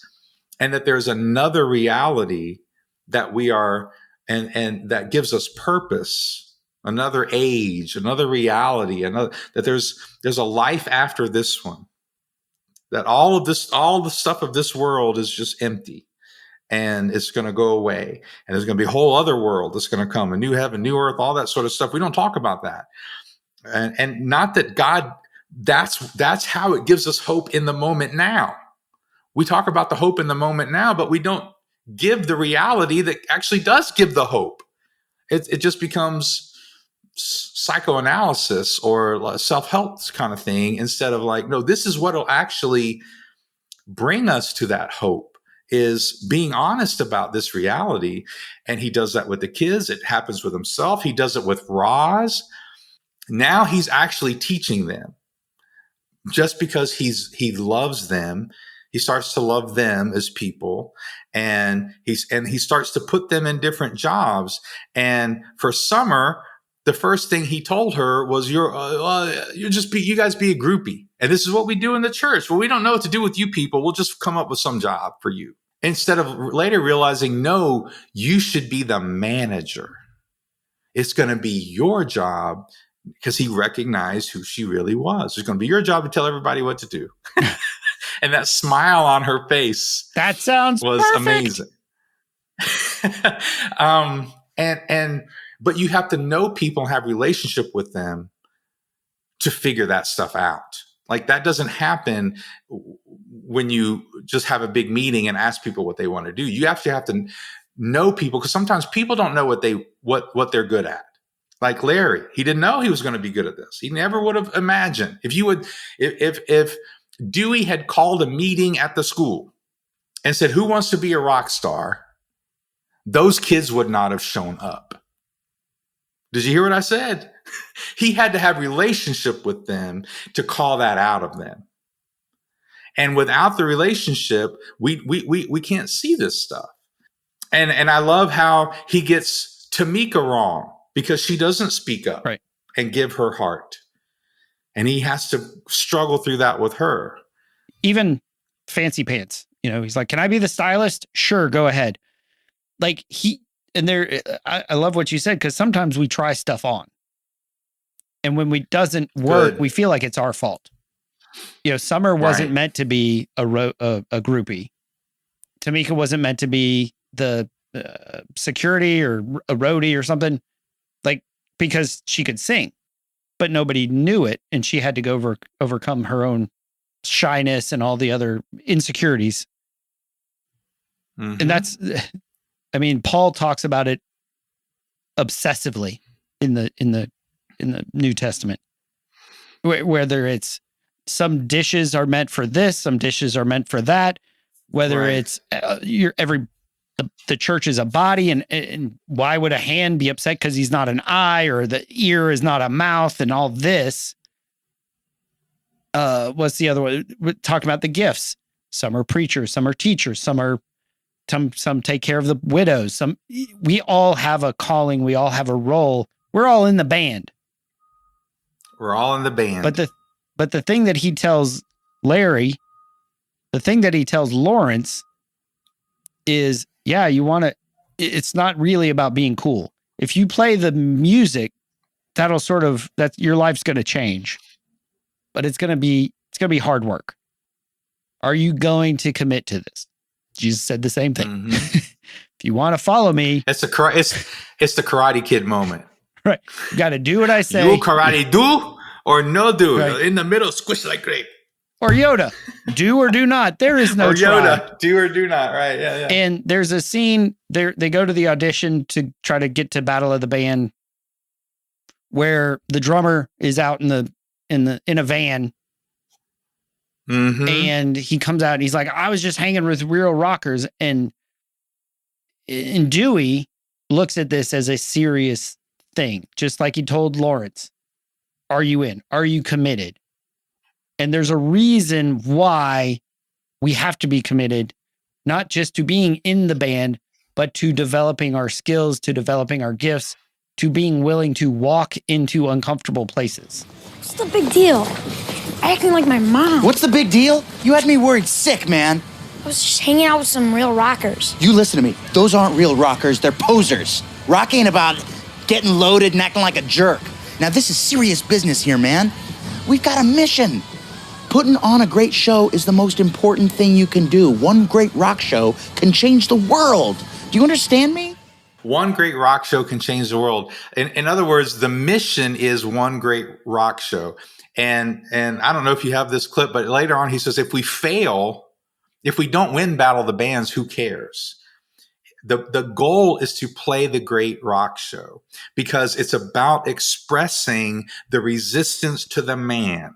and that there's another reality that we are, and that gives us purpose, another age, another reality, that there's a life after this one. That all the stuff of this world is just empty and it's going to go away. And there's going to be a whole other world that's going to come, a new heaven, new earth, all that sort of stuff. We don't talk about that. And not that God, that's how it gives us hope in the moment now. We talk about the hope in the moment now, but we don't give the reality that actually does give the hope. It just becomes psychoanalysis or self-help kind of thing, instead of like, no, this is what will actually bring us to that hope, is being honest about this reality. And he does that with the kids. It happens with himself. He does it with Roz. Now he's actually teaching them. Just because he loves them, he starts to love them as people, and he starts to put them in different jobs. And for Summer, the first thing he told her was, you guys be a groupie. And this is what we do in the church. Well, we don't know what to do with you people. We'll just come up with some job for you. Instead of later realizing, no, you should be the manager. It's going to be your job, because he recognized who she really was. It's going to be your job to tell everybody what to do. And that smile on her face, that sounds was perfect. Amazing. But you have to know people and have relationship with them to figure that stuff out. Like that doesn't happen when you just have a big meeting and ask people what they want to do. You actually have to know people, because sometimes people don't know what they're good at. Like Larry, he didn't know he was going to be good at this. He never would have imagined. If Dewey had called a meeting at the school and said, "Who wants to be a rock star?" those kids would not have shown up. Did you hear what I said? He had to have relationship with them to call that out of them. And without the relationship, we can't see this stuff. And I love how he gets Tamika wrong because she doesn't speak up and give her heart. And he has to struggle through that with her. Even Fancy Pants, he's like, "Can I be the stylist?" "Sure, go ahead." Like I love what you said, because sometimes we try stuff on. And when it doesn't work, we feel like it's our fault. Summer wasn't meant to be a groupie. Tamika wasn't meant to be the security or a roadie or something, like, because she could sing, but nobody knew it. And she had to go overcome her own shyness and all the other insecurities. Mm-hmm. And that's, Paul talks about it obsessively in the New Testament, whether it's some dishes are meant for this, some dishes are meant for that, whether it's the church is a body, and why would a hand be upset because he's not an eye, or the ear is not a mouth, and all this. What's the other one? We're talking about the gifts. Some are preachers, some are teachers, some take care of the widows. We all have a calling, we all have a role. We're all in the band. We're all in the band. But the thing that he tells Larry, the thing that he tells Lawrence is, it's not really about being cool. If you play the music, your life's going to change, but it's going to be hard work. Are you going to commit to this? Jesus said the same thing. Mm-hmm. If you want to follow me, it's the Karate Kid moment. Right. You got to do what I say. You karate do or no do. Right. In the middle, squish like grape. Or Yoda, do or do not. There is no Yoda, do or do not. Right. Yeah. And there's a scene there. They go to the audition to try to get to Battle of the Band, where the drummer is out in a van. Mm-hmm. And he comes out and he's like, "I was just hanging with real rockers." And Dewey looks at this as a serious thing, just like he told Lawrence. Are you in? Are you committed? And there's a reason why we have to be committed, not just to being in the band, but to developing our skills, to developing our gifts, to being willing to walk into uncomfortable places. What's the big deal? Acting like my mom. What's the big deal? You had me worried sick, man. I was just hanging out with some real rockers. You listen to me. Those aren't real rockers. They're posers. Rock ain't about getting loaded and acting like a jerk. Now, this is serious business here, man. We've got a mission. Putting on a great show is the most important thing you can do. One great rock show can change the world. Do you understand me? One great rock show can change the world. In other words, the mission is one great rock show. And I don't know if you have this clip, but later on he says, if we don't win Battle of the Bands, who cares? The goal is to play the great rock show, because it's about expressing the resistance to the man.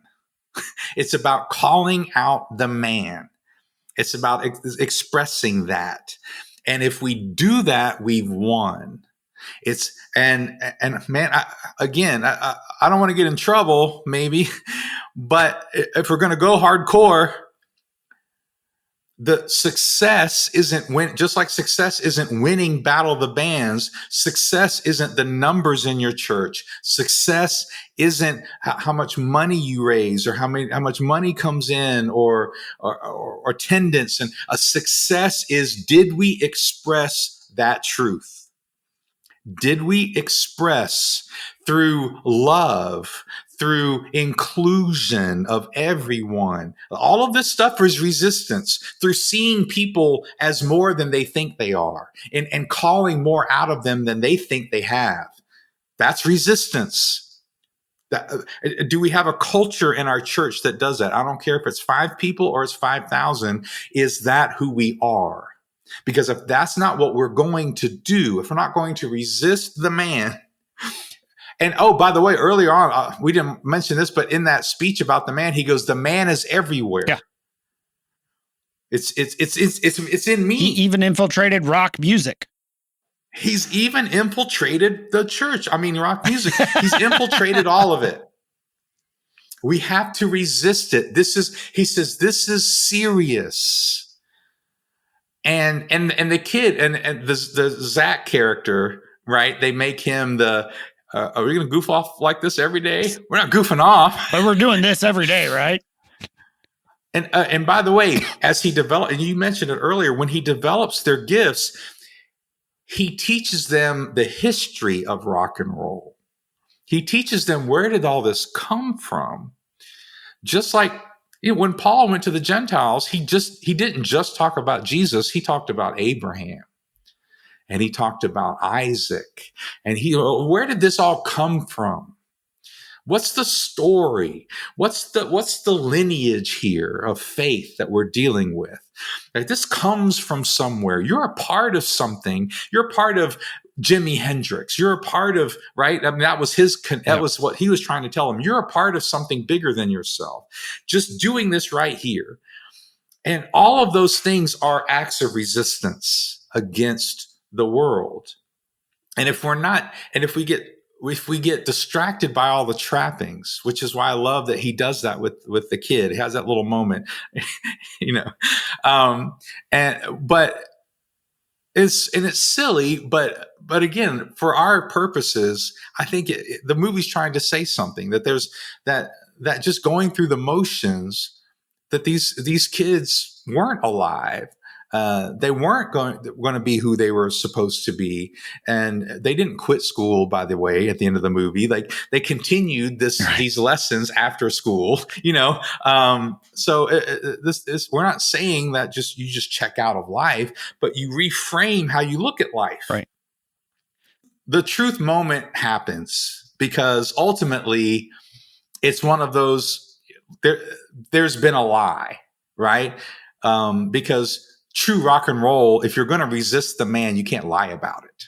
It's about calling out the man. It's about expressing that. And if we do that, we've won. And man, I don't want to get in trouble maybe, but if we're going to go hardcore, the success isn't just like success isn't winning Battle of the Bands. Success isn't the numbers in your church. Success isn't how much money you raise or how much money comes in or attendance. And a success is, did we express that truth? Did we express through love, through inclusion of everyone? All of this stuff is resistance, through seeing people as more than they think they are and calling more out of them than they think they have. That's resistance. Do we have a culture in our church that does that? I don't care if it's 5 people or it's 5,000. Is that who we are? Because if that's not what we're going to do, if we're not going to resist the man, and oh, by the way, earlier on, we didn't mention this, but in that speech about the man, he goes, "The man is everywhere." Yeah. It's in me. He even infiltrated rock music. He's even infiltrated the church. I mean, rock music. He's infiltrated all of it. We have to resist it. He says, this is serious. And the kid and the Zach character, right? They make him are we going to goof off like this every day? We're not goofing off. But we're doing this every day, right? And by the way, as he developed, and you mentioned it earlier, when he develops their gifts, he teaches them the history of rock and roll. He teaches them, where did all this come from? Just like when Paul went to the Gentiles, he didn't just talk about Jesus. He talked about Abraham, and he talked about Isaac, and where did this all come from? What's the story? What's the lineage here of faith that we're dealing with? Like, this comes from somewhere. You're a part of something. You're a part of Jimi Hendrix. You're a part of, right? I mean, that was what he was trying to tell him. You're a part of something bigger than yourself. Just doing this right here. And all of those things are acts of resistance against the world. And if we get distracted by all the trappings, which is why I love that he does that with the kid. He has that little moment, but it's silly, but again, for our purposes, I think the movie's trying to say something, that there's that just going through the motions, that these kids weren't alive. They weren't going to be who they were supposed to be. And they didn't quit school, by the way, at the end of the movie. Like, they continued these lessons after school, So we're not saying that you just check out of life, but you reframe how you look at life. Right. The truth moment happens because ultimately it's one of those, there's been a lie, right? Because true rock and roll, if you're going to resist the man, you can't lie about it.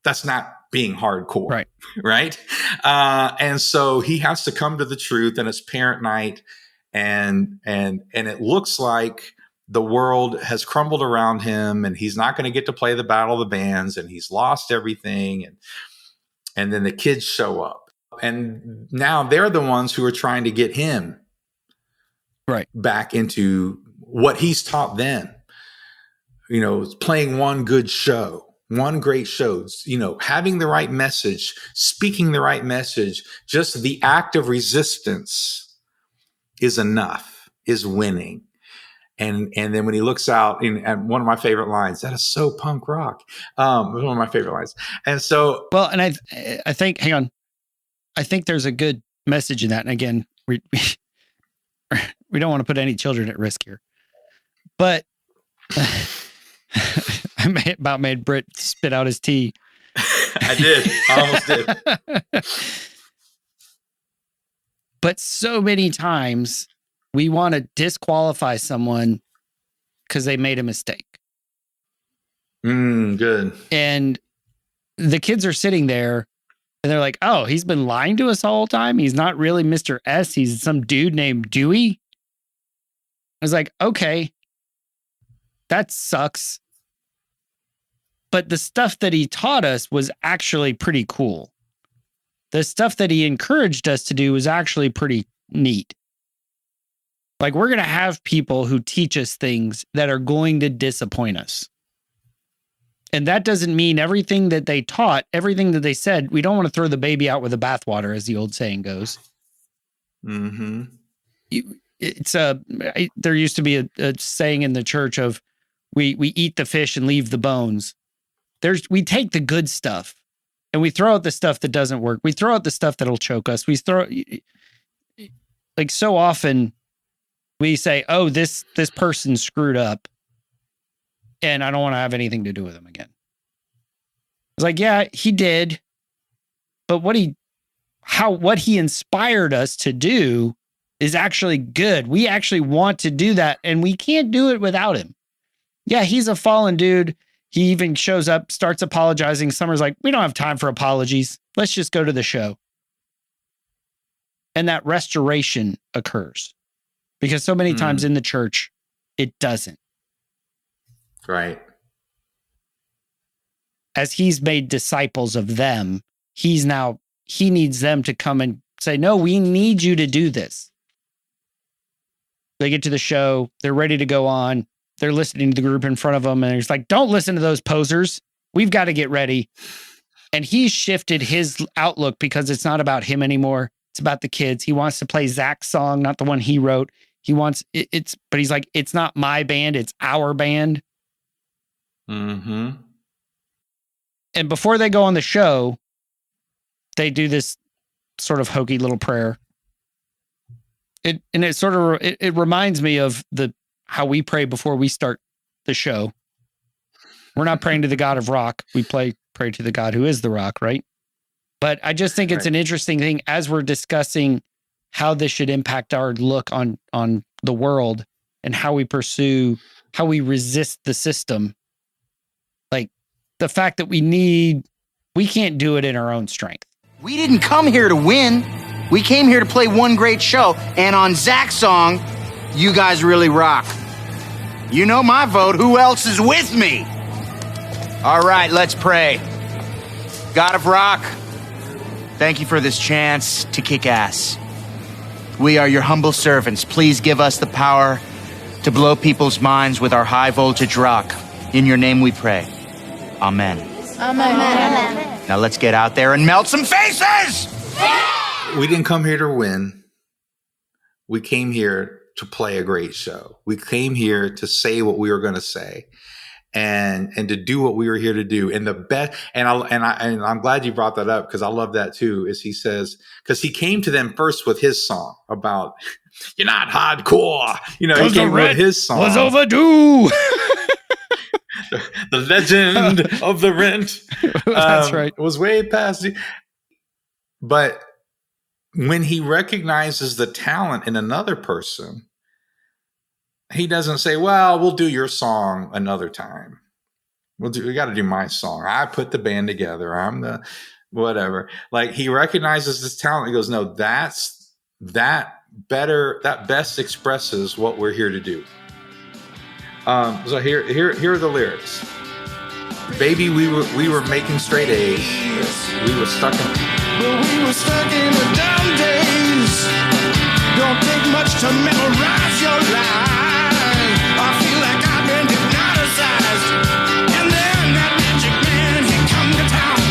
That's not being hardcore. Right. Right. And so he has to come to the truth, and it's parent night, and it looks like the world has crumbled around him, and he's not going to get to play the Battle of the Bands, and he's lost everything. And then the kids show up, and now they're the ones who are trying to get him back into what he's taught them. Playing one good show, one great show, having the right message, speaking the right message. Just the act of resistance is enough, is winning. And then when he looks out, and one of my favorite lines, that is so punk rock. One of my favorite lines. And so, well, and I think, hang on, I think there's a good message in that. And again, we don't want to put any children at risk here, but I about made Britt spit out his tea. I did. I almost did. But so many times we want to disqualify someone because they made a mistake. Good. And the kids are sitting there and they're like, oh, he's been lying to us the whole time. He's not really Mr. S. He's some dude named Dewey. I was like, okay, that sucks. But the stuff that he taught us was actually pretty cool. The stuff that he encouraged us to do was actually pretty neat. Like, we're going to have people who teach us things that are going to disappoint us. And that doesn't mean everything that they taught, everything that they said, we don't want to throw the baby out with the bathwater, as the old saying goes. Mm-hmm. There used to be a saying in the church of, we eat the fish and leave the bones. We take the good stuff and we throw out the stuff that doesn't work. We throw out the stuff that'll choke us. Like, so often we say, oh, this person screwed up and I don't want to have anything to do with him again. It's like, yeah, he did. But what he what he inspired us to do is actually good. We actually want to do that, and we can't do it without him. Yeah, he's a fallen dude. He even shows up, starts apologizing. Summer's like, we don't have time for apologies. Let's just go to the show. And that restoration occurs because so many times in the church, it doesn't. Right. As he's made disciples of them, he needs them to come and say, no, we need you to do this. They get to the show. They're ready to go on. They're listening to the group in front of them. And it's like, don't listen to those posers. We've got to get ready. And he's shifted his outlook because it's not about him anymore. It's about the kids. He wants to play Zach's song, not the one he wrote. He wants but he's like, it's not my band. It's our band. Mm-hmm. And before they go on the show, they do this sort of hokey little prayer. It reminds me of how we pray before we start the show. We're not praying to the God of rock. We pray to the God who is the rock, right? But I just think it's an interesting thing as we're discussing how this should impact our look on the world and how we resist the system. Like the fact that we can't do it in our own strength. We didn't come here to win. We came here to play one great show. And on Zach's song, you guys really rock. You know my vote. Who else is with me? All right, let's pray. God of rock, thank you for this chance to kick ass. We are your humble servants. Please give us the power to blow people's minds with our high voltage rock. In your name we pray. Amen. Amen. Now let's get out there and melt some faces! We didn't come here to win. We came here to play a great show. We came here to say what we were going to say and to do what we were here to do. And the best, and I'm glad you brought that up because I love that too, is he says, because he came to them first with his song about, you're not hardcore. He came with his song. Was overdue. The legend of the rent. That's right. Was way past. But when he recognizes the talent in another person, he doesn't say, well, we'll do your song another time. We got to do my song. I put the band together. I'm the whatever. Like he recognizes this talent. He goes, no, that best expresses what we're here to do. So here are the lyrics. Baby, we were making straight A's. We were stuck in the dumb days. Don't take much to memorize your life. I feel like I've been hypnotized. And then that magic man, he come to town.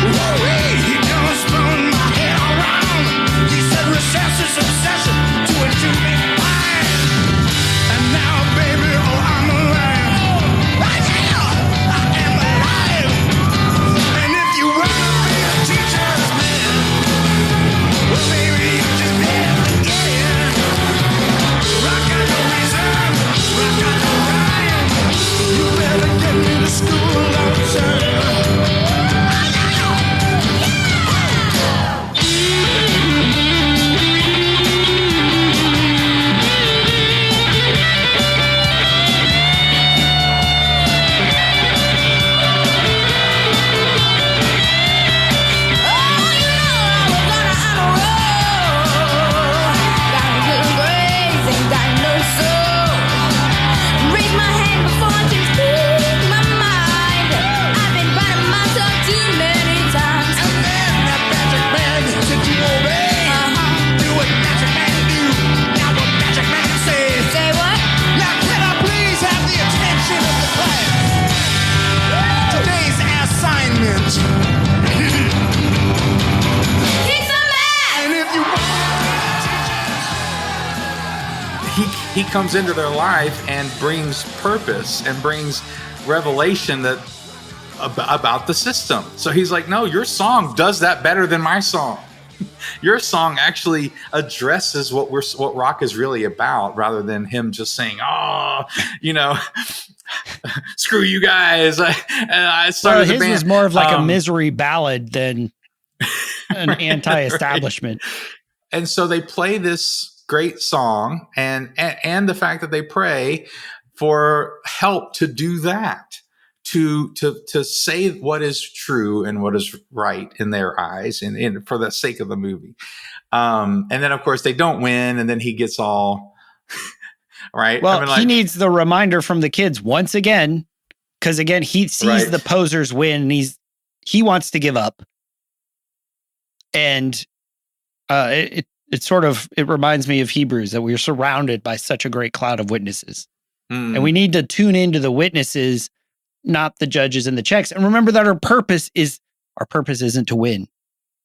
Woo-wee, he done spun my head around. He said recess is obsession, do it to me fine. And now, baby, I'm alive. Right here, I am alive. And if you wanna be a teacher's man, well, maybe you just better get in. Rock got no reason, rock got no rhyme. You better get me to school on time. He comes into their life and brings purpose and brings revelation that about the system. So he's like, no, your song does that better than my song. Your song actually addresses what rock is really about, rather than him just saying, oh, screw you guys. I started the band. His was more of like a misery ballad than an anti-establishment. And so they play this great song and the fact that they pray for help to do that, to say what is true and what is right in their eyes and for the sake of the movie. And then of course they don't win, and then he gets all right. Well, he needs the reminder from the kids once again, because again, he sees the posers win and he wants to give up. And it reminds me of Hebrews, that we are surrounded by such a great cloud of witnesses. And we need to tune into the witnesses, not the judges and the checks. And remember that our purpose isn't to win.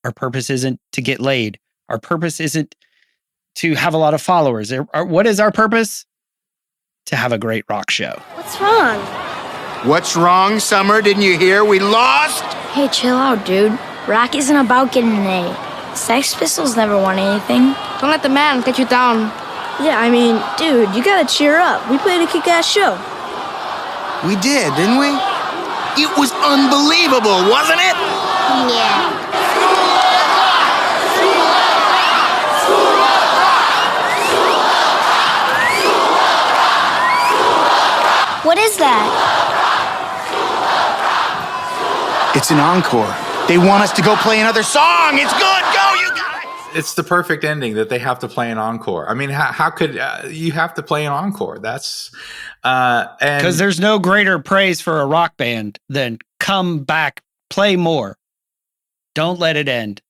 Our purpose isn't to get laid. Our purpose isn't to have a lot of followers. What is our purpose? To have a great rock show. What's wrong? What's wrong, Summer? Didn't you hear? We lost? Hey, chill out, dude. Rock isn't about getting an A. Sex Pistols never won anything. Don't let the man get you down. Yeah, I mean, dude, you gotta cheer up. We played a kick-ass show. We did, didn't we? It was unbelievable, wasn't it? Yeah. What is that? It's an encore. They want us to go play another song. It's good. Go, you guys. It's the perfect ending that they have to play an encore. I mean, how could you have to play an encore? That's because there's no greater praise for a rock band than come back, play more. Don't let it end.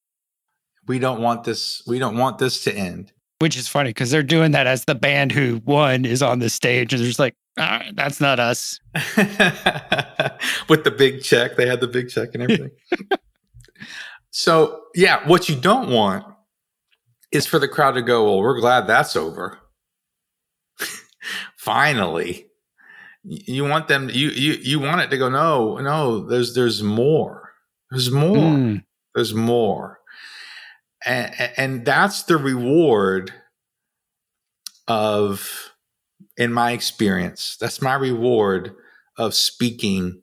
We don't want this. We don't want this to end. Which is funny because they're doing that as the band who won is on the stage, and there's like, that's not us. With the big check. They had the big check and everything. So, yeah, what you don't want is for the crowd to go, well, we're glad that's over. Finally. You want them, you want it to go, no, there's more. There's more. There's more. And that's the reward of, in my experience, that's my reward of speaking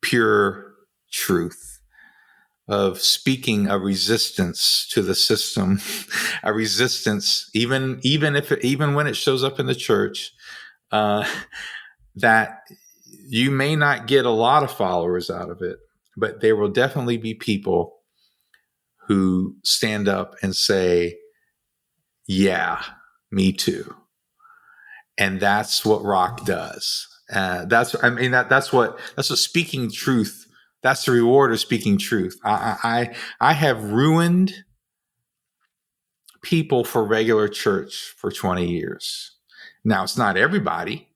pure truth, of speaking a resistance to the system, a resistance, even when it shows up in the church, that you may not get a lot of followers out of it, but there will definitely be people who stand up and say, yeah, me too. And that's what rock does. That's what speaking truth. That's the reward of speaking truth. I have ruined people for regular church for 20 years. Now, it's not everybody,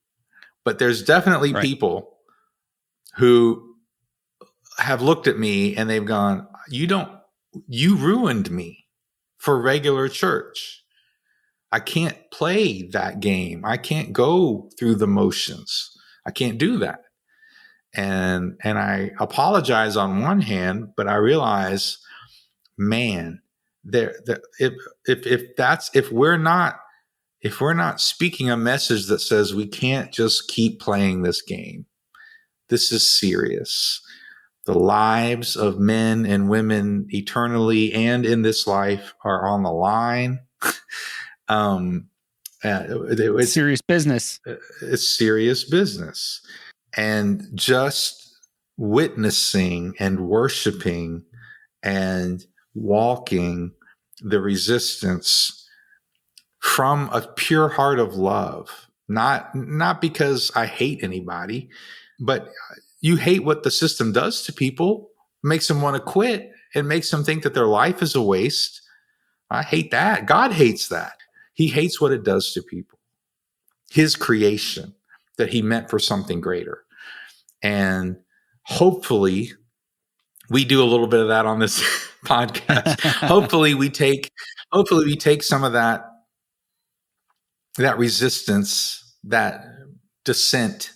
but there's definitely people who have looked at me and they've gone, you ruined me for regular church. I can't play that game. I can't go through the motions. I can't do that. And I apologize on one hand, but I realize, man, if we're not speaking a message that says we can't just keep playing this game, this is serious. The lives of men and women eternally and in this life are on the line. It's serious business. It's serious business. And just witnessing and worshiping and walking the resistance from a pure heart of love, not because I hate anybody, but you hate what the system does to people, makes them want to quit and makes them think that their life is a waste. I hate that. God hates that. He hates what it does to people. His creation that he meant for something greater. And hopefully we do a little bit of that on this podcast. Hopefully we take some of that resistance, that dissent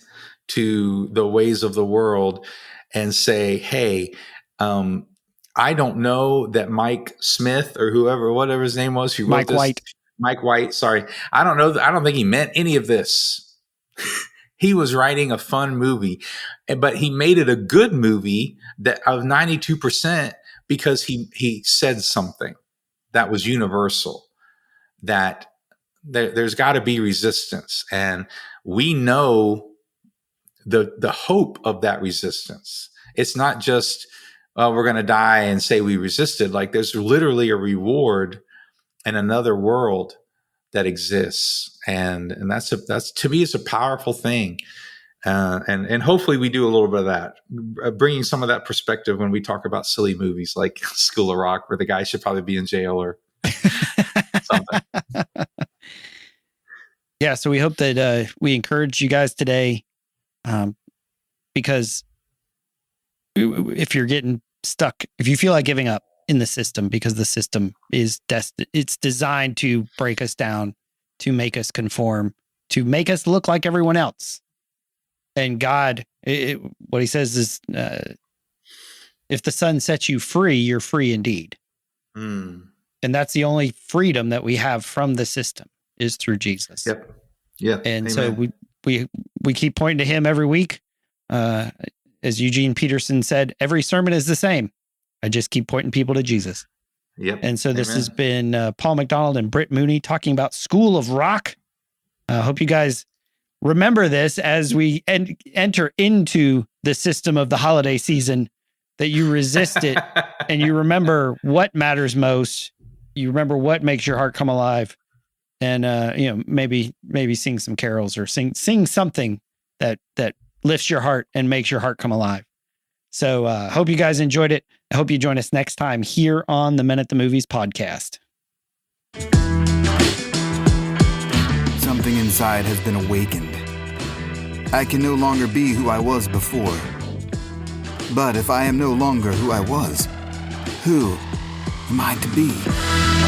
to the ways of the world and say, hey, I don't know that Mike Smith or whatever his name was, who wrote this, Mike White, sorry. I don't know. I don't think he meant any of this. He was writing a fun movie, but he made it a good movie that of 92% because he said something that was universal, that there's got to be resistance. And we know the hope of that resistance. It's not just, we're going to die and say we resisted. Like, there's literally a reward in another world that exists. And that's to me, it's a powerful thing. And hopefully we do a little bit of that, bringing some of that perspective when we talk about silly movies like School of Rock, where the guy should probably be in jail or something. Yeah. So we hope that we encourage you guys today, because if you're getting stuck, if you feel like giving up in the system, because the system is it's designed to break us down, to make us conform, to make us look like everyone else. And God, what he says is, if the Son sets you free, you're free indeed. And that's the only freedom that we have from the system, is through Jesus. Yep. And Amen. So we keep pointing to him every week. As Eugene Peterson said, every sermon is the same. I just keep pointing people to Jesus. Yep. And so this has been Paul McDonald and Britt Mooney talking about School of Rock. I hope you guys remember this as we enter into the system of the holiday season, that you resist it and you remember what matters most. You remember what makes your heart come alive, and maybe sing some carols or sing something that lifts your heart and makes your heart come alive. So hope you guys enjoyed it. I hope you join us next time here on the Men at the Movies podcast. Something inside has been awakened. I can no longer be who I was before. But if I am no longer who I was, who am I to be?